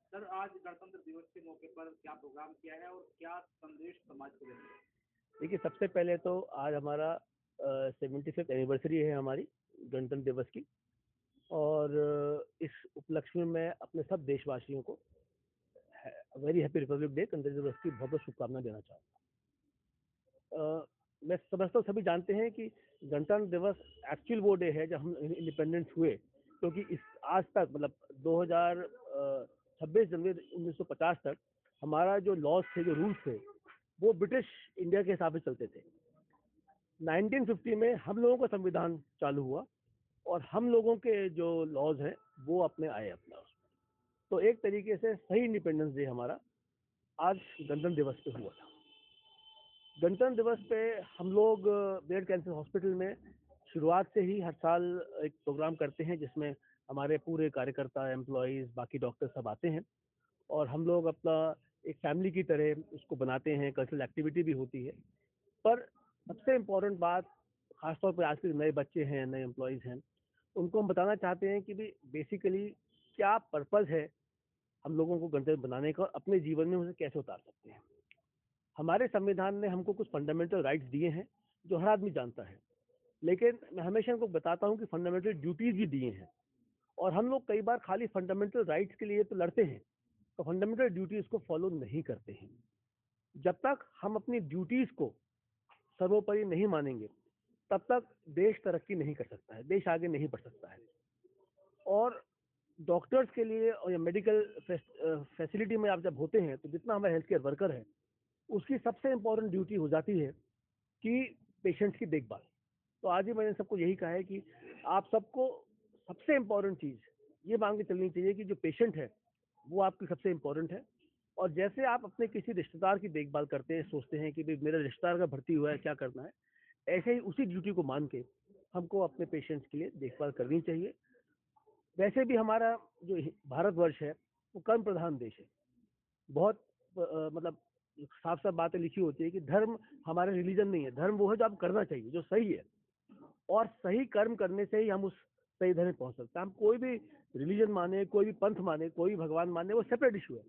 Sir, आज गणतंत्र दिवस के मौके पर क्या प्रोग्राम किया है और क्या संदेश समाज को देना है? देखिए, सबसे पहले तो आज हमारा 75th एनिवर्सरी है हमारी गणतंत्र दिवस की। और इस उपलक्ष्य में मैं अपने सब देशवासियों को वेरी हैप्पी रिपब्लिक डे, गणतंत्र दिवस की बहुत बहुत शुभकामनाएं देना चाहूँगा। मैं समझता हूँ सभी जानते हैं कि गणतंत्र दिवस एक्चुअल वो डे है जब हम इंडिपेंडेंस हुए, क्योंकि इस आज तक मतलब 26 जनवरी 1950 तक हमारा जो लॉज थे, जो रूल्स थे, वो ब्रिटिश इंडिया के हिसाब से चलते थे। 1950 में हम लोगों का संविधान चालू हुआ और हम लोगों के जो लॉज हैं वो अपने आए अपना। तो एक तरीके से सही इंडिपेंडेंस डे हमारा आज गणतंत्र दिवस पे हुआ था। गणतंत्र दिवस पे हम लोग ब्लड कैंसर हॉस्पिटल में शुरुआत से ही हर साल एक प्रोग्राम करते हैं जिसमें हमारे पूरे कार्यकर्ता, एम्प्लॉयज़, बाकी डॉक्टर सब आते हैं और हम लोग अपना एक फैमिली की तरह उसको बनाते हैं। कल्चरल एक्टिविटी भी होती है। पर सबसे इम्पोर्टेंट बात, खासतौर पर आज के नए बच्चे हैं, नए एम्प्लॉयज़ हैं, उनको हम बताना चाहते हैं कि भी बेसिकली क्या पर्पज़ है हम लोगों को गणतंत्र बनाने का और अपने जीवन में उसे कैसे उतार सकते हैं। हमारे संविधान ने हमको कुछ फंडामेंटल राइट्स दिए हैं जो हर आदमी जानता है, लेकिन मैं हमेशा उनको बताता हूँ कि फंडामेंटल ड्यूटीज़ भी दिए हैं। और हम लोग कई बार खाली फंडामेंटल राइट्स के लिए तो लड़ते हैं, तो फंडामेंटल ड्यूटीज़ को फॉलो नहीं करते हैं। जब तक हम अपनी ड्यूटीज़ को सर्वोपरि नहीं मानेंगे तब तक देश तरक्की नहीं कर सकता है, देश आगे नहीं बढ़ सकता है। और डॉक्टर्स के लिए और या मेडिकल फैसिलिटी में आप जब होते हैं तो जितना हमारे हेल्थ केयर वर्कर है उसकी सबसे इम्पोर्टेंट ड्यूटी हो जाती है कि पेशेंट्स की देखभाल। तो आज ही मैंने सबको यही कहा है कि आप सबको सबसे इम्पोर्टेंट चीज़ ये मांग के चलनी चाहिए कि जो पेशेंट है वो आपकी सबसे इम्पोर्टेंट है। और जैसे आप अपने किसी रिश्तेदार की देखभाल करते हैं, सोचते हैं कि भाई मेरा रिश्तेदार का भर्ती हुआ है, क्या करना है, ऐसे ही उसी ड्यूटी को मान के हमको अपने पेशेंट्स के लिए देखभाल करनी चाहिए। वैसे भी हमारा जो भारतवर्ष है वो कर्म प्रधान देश है। बहुत मतलब साफ साफ बातें लिखी होती है कि धर्म हमारा रिलीजन नहीं है, धर्म वो है जो आप करना चाहिए, जो सही है। और सही कर्म करने से ही हम उस सही धर्म में पहुंच सकते हैं। हम कोई भी रिलीजन माने, कोई भी पंथ माने, कोई भी भगवान माने, वो सेपरेट इशू है।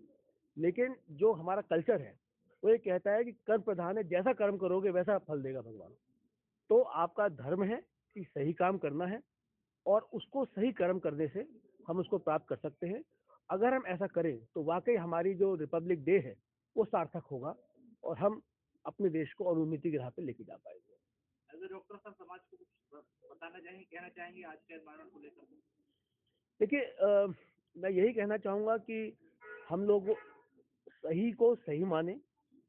लेकिन जो हमारा कल्चर है वो ये कहता है कि कर्म प्रधान है, जैसा कर्म करोगे वैसा फल देगा भगवान। तो आपका धर्म है कि सही काम करना है और उसको सही कर्म करने से हम उसको प्राप्त कर सकते हैं। अगर हम ऐसा करें तो वाकई हमारी जो रिपब्लिक डे है वो सार्थक होगा और हम अपने देश को और उन्नति की राह पे लेके जा पाएंगे। एज ए डॉक्टर सर, समाज को कुछ बताना चाहेंगे, कहना चाहेंगे आज के एनवायरमेंट को लेकर? देखिए, मैं यही कहना चाहूँगा कि हम लोग सही को सही माने,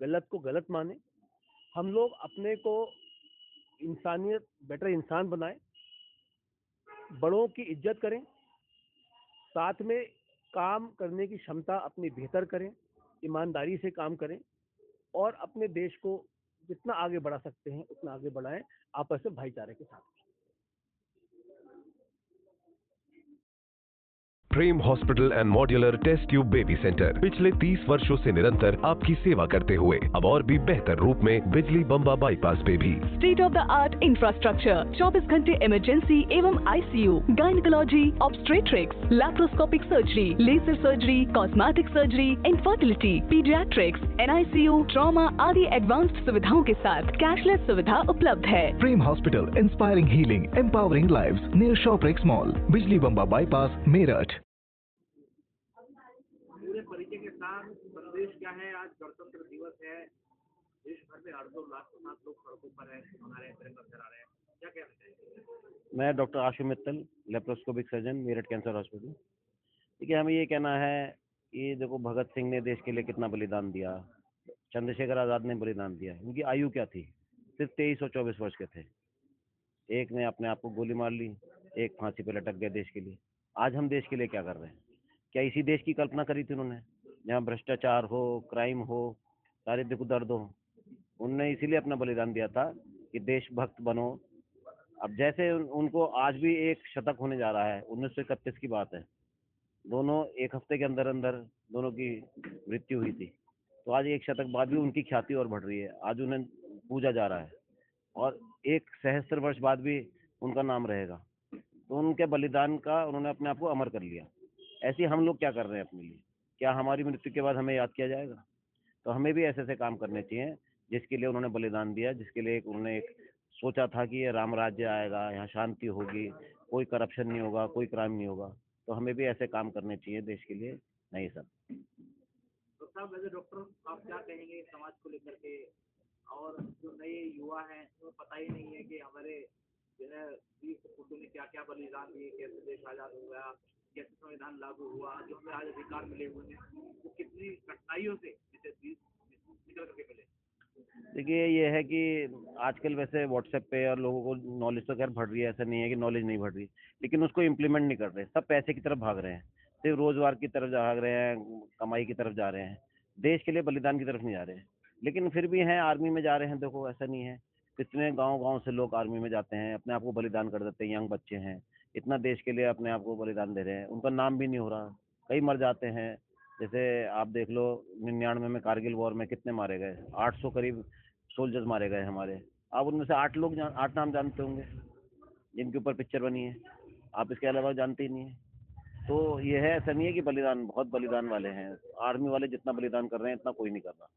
गलत को गलत माने। हम लोग अपने को इंसानियत, बेटर इंसान बनाएं, बड़ों की इज्जत करें, साथ में काम करने की क्षमता अपनी बेहतर करें, ईमानदारी से काम करें और अपने देश को जितना आगे बढ़ा सकते हैं उतना आगे बढ़ाएं, आपस में भाईचारे के साथ। Prem hospital and modular test tube baby centre पिछले 30 वर्षों से निरंतर आपकी सेवा करते हुए अब और भी बेहतर रूप में बिजली बम्बा बाईपास पे भी state of the art infrastructure, 24 घंटे इमरजेंसी एवं ICU, gynaecology, obstetrics, laparoscopic surgery, laser surgery, cosmetic surgery, infertility, paediatrics, NICU, trauma आदि एडवांस्ड सुविधाओं के साथ कैशलेस सुविधा उपलब्ध है। Prem hospital, inspiring healing, empowering lives, near Shoprix mall, Bijli Bamba bypass, Meerut. पूरे परिचय के साथ संदेश क्या है? आज गणतंत्र दिवस है, देश भर में हर्षोल्लास के साथ लोग सड़कों पर हैं, हमारे तिरंगा फहरा रहे हैं, क्या कहना चाहेंगे? मैं doctor Ashu Mittal, laparoscopic surgeon, Meerut cancer hospital. देखिए, हमें ये कहना है कि देखो, भगत सिंह ने देश के लिए कितना बलिदान दिया, चंद्रशेखर आज़ाद ने बलिदान दिया। उनकी आयु क्या थी? सिर्फ 23 और 24 वर्ष के थे। एक ने अपने आप को गोली मार ली, एक फांसी पर लटक गया देश के लिए। आज हम देश के लिए क्या कर रहे हैं? क्या इसी देश की कल्पना करी थी उन्होंने, जहाँ भ्रष्टाचार हो, क्राइम हो, दारिद्र्य को दर्द हो? उनने इसीलिए अपना बलिदान दिया था कि देशभक्त बनो। अब जैसे उनको आज भी एक शतक होने जा रहा है, 1931 की बात है। दोनों एक हफ्ते के अंदर अंदर दोनों की मृत्यु हुई थी। तो आज एक शतक बाद भी उनकी ख्याति और बढ़ रही है, आज उन्हें पूजा जा रहा है और एक सहस्त्र वर्ष बाद भी उनका नाम रहेगा। तो उनके बलिदान का उन्होंने अपने आप को अमर कर लिया। ऐसे हम लोग क्या कर रहे हैं अपने लिए? क्या हमारी मृत्यु के बाद हमें याद किया जाएगा? तो हमें भी ऐसे ऐसे काम करने चाहिए जिसके लिए उन्होंने बलिदान दिया, जिसके लिए उन्होंने एक सोचा था कि ये राम राज्य आएगा, यहाँ शांति होगी, कोई करप्शन नहीं होगा, कोई क्राइम नहीं होगा। तो हमें भी ऐसे काम करने चाहिए देश के लिए, नहीं सर। तो साहब एज ए डॉक्टर आप क्या कहेंगे समाज को लेकर के, और जो नए युवा हैं उन्हें पता ही नहीं है कि हमारे जो है वीर सपूतों ने क्या क्या बलिदान दिए, कैसे देश आज़ाद हुआ, कैसे संविधान लागू हुआ, जो हमें आज अधिकार मिले हुए हैं वो कितनी कठिनाइयों से निकल करके मिले। देखिए ये है कि आजकल वैसे व्हाट्सएप पे और लोगों को नॉलेज तो खैर बढ़ रही है, ऐसा नहीं है कि नॉलेज नहीं बढ़ रही, लेकिन उसको इम्प्लीमेंट नहीं कर रहे। सब पैसे की तरफ भाग रहे हैं, सिर्फ रोजगार की तरफ भाग रहे हैं, कमाई की तरफ जा रहे हैं, देश के लिए बलिदान की तरफ नहीं जा रहे हैं। लेकिन फिर भी हैं, आर्मी में जा रहे हैं, देखो ऐसा नहीं है। कितने गाँव गाँव से लोग आर्मी में जाते हैं, अपने आप को बलिदान कर देते हैं, यंग बच्चे हैं, इतना देश के लिए अपने आप को बलिदान दे रहे हैं, उनका नाम भी नहीं हो रहा, कई मर जाते हैं। जैसे आप देख लो 99 में कारगिल वॉर में कितने मारे गए, 800 करीब सोल्जर्स मारे गए हमारे। आप उनमें से 8 नाम जानते होंगे जिनके ऊपर पिक्चर बनी है, आप इसके अलावा जानते ही नहीं है। तो ये है, ऐसा नहीं है कि बलिदान, बहुत बलिदान वाले हैं आर्मी वाले, जितना बलिदान कर रहे हैं इतना कोई नहीं कर रहा।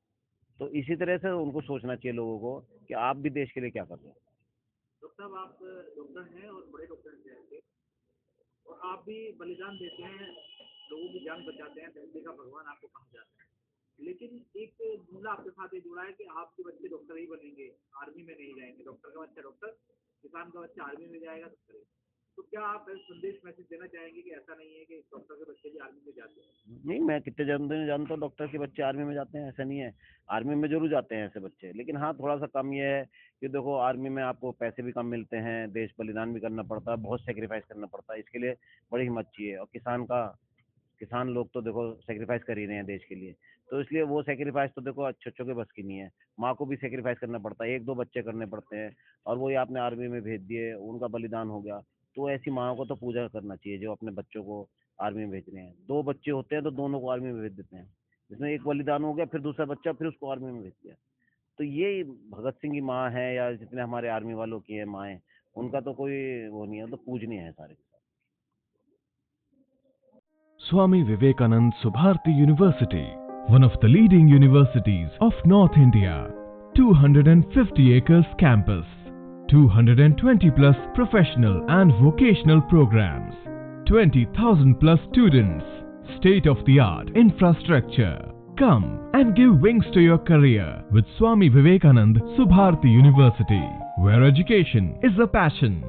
तो इसी तरह से उनको सोचना चाहिए लोगों को कि आप भी देश के लिए क्या कर रहे हैं। डॉक्टर साहब आप डॉक्टर हैं और बड़े डॉक्टर हैं, और आप भी बलिदान देते हैं, लोगों की जान बचाते हैं, धरती का भगवान आपको कहा जाता है। लेकिन एक जुमला आपके साथ ये जुड़ा है कि आपके बच्चे डॉक्टर ही बनेंगे, आर्मी में नहीं जाएंगे। डॉक्टर का बच्चा डॉक्टर, किसान का बच्चा आर्मी में जाएगा तो करेगा। तो क्या आप संदेश मैसेज देना चाहेंगे कि ऐसा नहीं है कि डॉक्टर के बच्चे भी आर्मी में जाते हैं? नहीं, मैं कितने जानता हूँ डॉक्टर के बच्चे आर्मी में जाते हैं, ऐसा नहीं है। आर्मी में जरूर जाते हैं ऐसे बच्चे, लेकिन हाँ थोड़ा सा कम ये है कि देखो आर्मी में आपको पैसे भी कम मिलते हैं, देश बलिदान भी करना पड़ता है, बहुत सेक्रीफाइस करना पड़ता है, इसके लिए बड़ी हिम्मत चाहिए। और किसान लोग तो देखो सेक्रीफाइस कर ही रहे हैं देश के लिए, तो इसलिए वो सेक्रीफाइस तो देखो अच्छों के बस की नहीं है। माँ को भी सेक्रीफाइस करना पड़ता है, 1-2 बच्चे करने पड़ते हैं, और वही आपने आर्मी में भेज दिए, उनका बलिदान हो गया। तो ऐसी माँ को तो पूजा करना चाहिए जो अपने बच्चों को आर्मी में भेज रहे हैं। 2 बच्चे होते हैं तो दोनों को आर्मी में भेज देते हैं, जिसमें एक बलिदान हो गया, फिर दूसरा बच्चा फिर उसको आर्मी में भेज दिया। तो ये भगत सिंह की माँ है या जितने हमारे आर्मी वालों की है माएँ, उनका तो कोई वो नहीं है, तो पूजनीय है सारे। Swami Vivekanand Subharti University, one of the leading universities of North India. 250 acres campus, 220 plus professional and vocational programs, 20,000 plus students, state of the art infrastructure. Come and give wings to your career with Swami Vivekanand Subharti University, where education is a passion.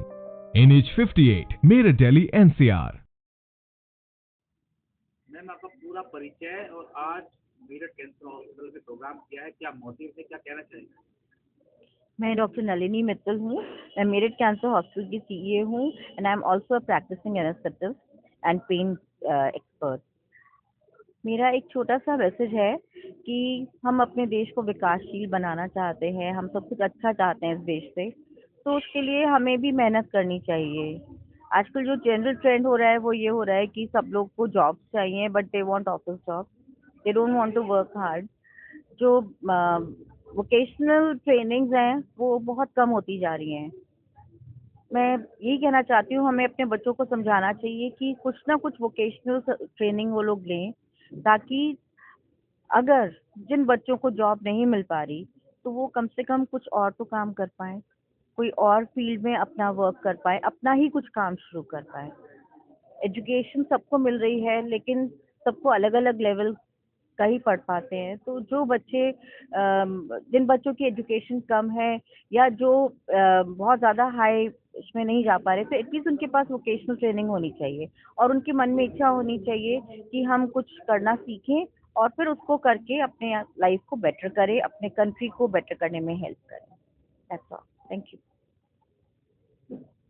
NH58, Meerut, Delhi, NCR. Ma'am आपका पूरा परिचय और आज Meerut cancer hospital में programme किया है, क्या motive है, क्या कहना चाहिए? मैं डॉक्टर नलिनी मित्तल हूँ। मैं मेरठ कैंसर हॉस्पिटल की सीईओ हूँ and I am also a practising anaesthetist and pain expert. मेरा एक छोटा सा मैसेज है कि हम अपने देश को विकासशील बनाना चाहते हैं, हम सब कुछ अच्छा चाहते हैं इस देश से, तो उसके लिए हमें भी मेहनत करनी चाहिए। आजकल जो जनरल ट्रेंड हो रहा है वो ये हो रहा है कि सब लोग को जॉब्स चाहिए, but they want office job, they don't want to work hard. जो वोकेशनल ट्रेनिंग्स हैं वो बहुत कम होती जा रही हैं। मैं यही कहना चाहती हूँ, हमें अपने बच्चों को समझाना चाहिए कि कुछ ना कुछ वोकेशनल ट्रेनिंग वो लोग लें, ताकि अगर जिन बच्चों को जॉब नहीं मिल पा रही तो वो कम से कम कुछ और तो काम कर पाएँ, कोई और फील्ड में अपना वर्क कर पाए, अपना ही कुछ काम शुरू कर पाए। एजुकेशन सबको मिल रही है, लेकिन सबको अलग अलग लेवल का ही पढ़ पाते हैं। तो जो बच्चे जिन बच्चों की एजुकेशन कम है या जो बहुत ज़्यादा हाई इसमें नहीं जा पा रहे, तो एटलीस्ट उनके पास वोकेशनल ट्रेनिंग होनी चाहिए और उनके मन में इच्छा होनी चाहिए कि हम कुछ करना सीखें और फिर उसको करके अपने लाइफ को बेटर करें, अपने कंट्री को बेटर करने में हेल्प करें। That's all. Thank you.